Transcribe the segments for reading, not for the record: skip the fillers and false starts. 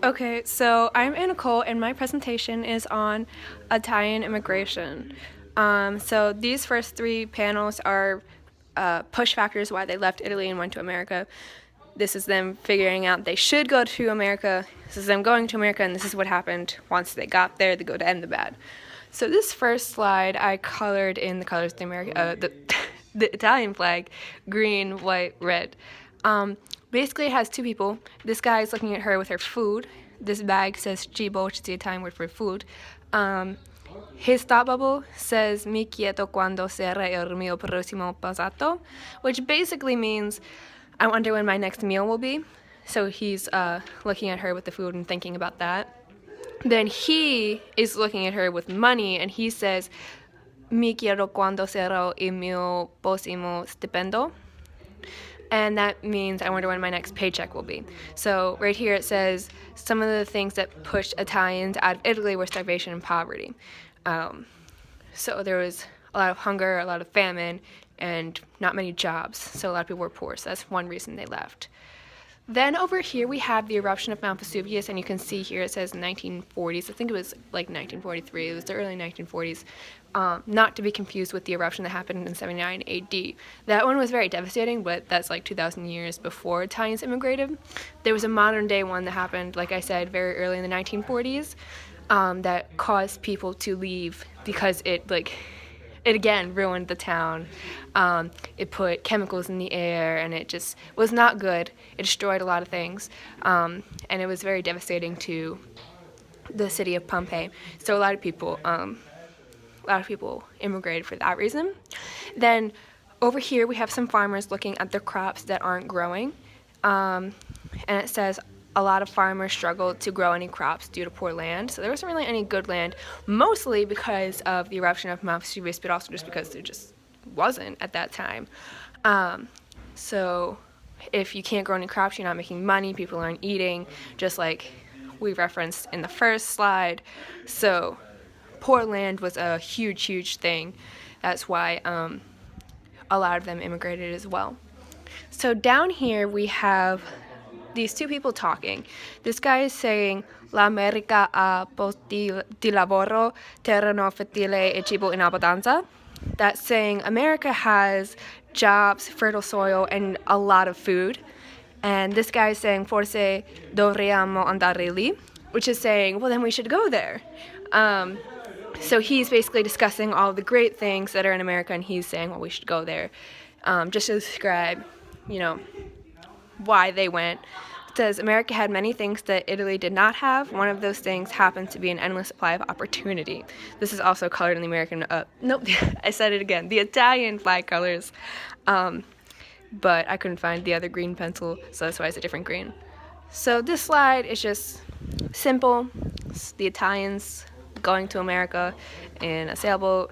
Okay, so I'm Anna Cole, and my presentation is on Italian immigration. So these first three panels are push factors why they left Italy and went to America. This is them figuring out they should go to America. This is them going to America, and this is what happened once they got there, the good and the bad. So this first slide I colored in the colors of the Italian flag, green, white, red. Basically, it has two people. This guy is looking at her with her food. This bag says cibo, which is the Italian word for food. His thought bubble says mi quieto cuando será el mio próximo pasato, which basically means I wonder when my next meal will be. So he's looking at her with the food and thinking about that. Then he is looking at her with money, and he says mi quiero cuando será el mio próximo stipendio. And that means I wonder when my next paycheck will be. So right here it says some of the things that pushed Italians out of Italy were starvation and poverty. So there was a lot of hunger, a lot of famine, and not many jobs. So a lot of people were poor. So that's one reason they left. Then over here we have the eruption of Mount Vesuvius, and you can see here it says 1940s. I think it was like 1943. It was the early 1940s. Not to be confused with the eruption that happened in 79 AD. That one was very devastating, but that's like 2,000 years before Italians immigrated. There was a modern day one that happened, like I said, very early in the 1940s that caused people to leave because it again ruined the town. It put chemicals in the air, and it just was not good. It destroyed a lot of things, and it was very devastating to the city of Pompeii. So a lot of people immigrated for that reason. Then over here we have some farmers looking at their crops that aren't growing, and it says a lot of farmers struggled to grow any crops due to poor land. So there wasn't really any good land, mostly because of the eruption of Mount Vesuvius, but also just because there just wasn't at that time. So if you can't grow any crops, you're not making money, people aren't eating, just like we referenced in the first slide. So poor land was a huge, huge thing. That's why a lot of them immigrated as well. So down here we have these two people talking. This guy is saying, L'America ha posti di lavoro, terreno fertile e cibo in abbondanza. That's saying America has jobs, fertile soil, and a lot of food. And this guy is saying, forse dovremmo andare lì, which is saying, well, then we should go there. So he's basically discussing all the great things that are in America, and he's saying, well, we should go there, just to describe, why they went. It says America had many things that Italy did not have. One of those things happened to be an endless supply of opportunity. This is also colored in the American, nope, I said it again, the Italian flag colors. But I couldn't find the other green pencil, so that's why it's a different green. So this slide is just simple. It's the Italians going to America in a sailboat,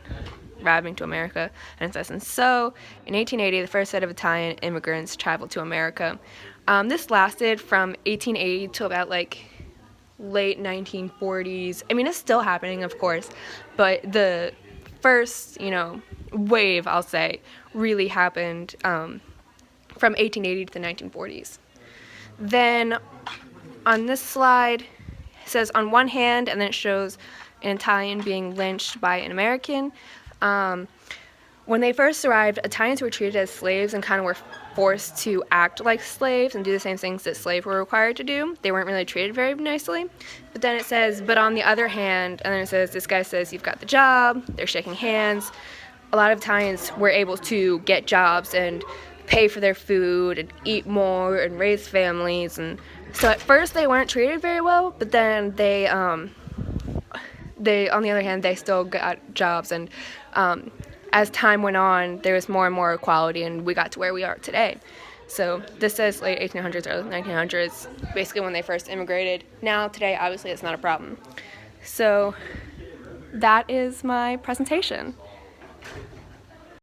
arriving to America, and it says, and so in 1880, the first set of Italian immigrants traveled to America. This lasted from 1880 to about like late 1940s. I mean, it's still happening, of course, but the first, wave, I'll say, really happened from 1880 to the 1940s. Then on this slide, it says on one hand, and then it shows an Italian being lynched by an American. When they first arrived, Italians were treated as slaves and kind of were forced to act like slaves and do the same things that slaves were required to do. They weren't really treated very nicely. But then it says, but on the other hand, and then it says, this guy says, you've got the job, they're shaking hands. A lot of Italians were able to get jobs and pay for their food and eat more and raise families. And so at first they weren't treated very well, but then they on the other hand, they still got jobs, and as time went on, there was more and more equality, and we got to where we are today. So this says late 1800s, early 1900s, basically when they first immigrated. Now, today, obviously, it's not a problem. So that is my presentation.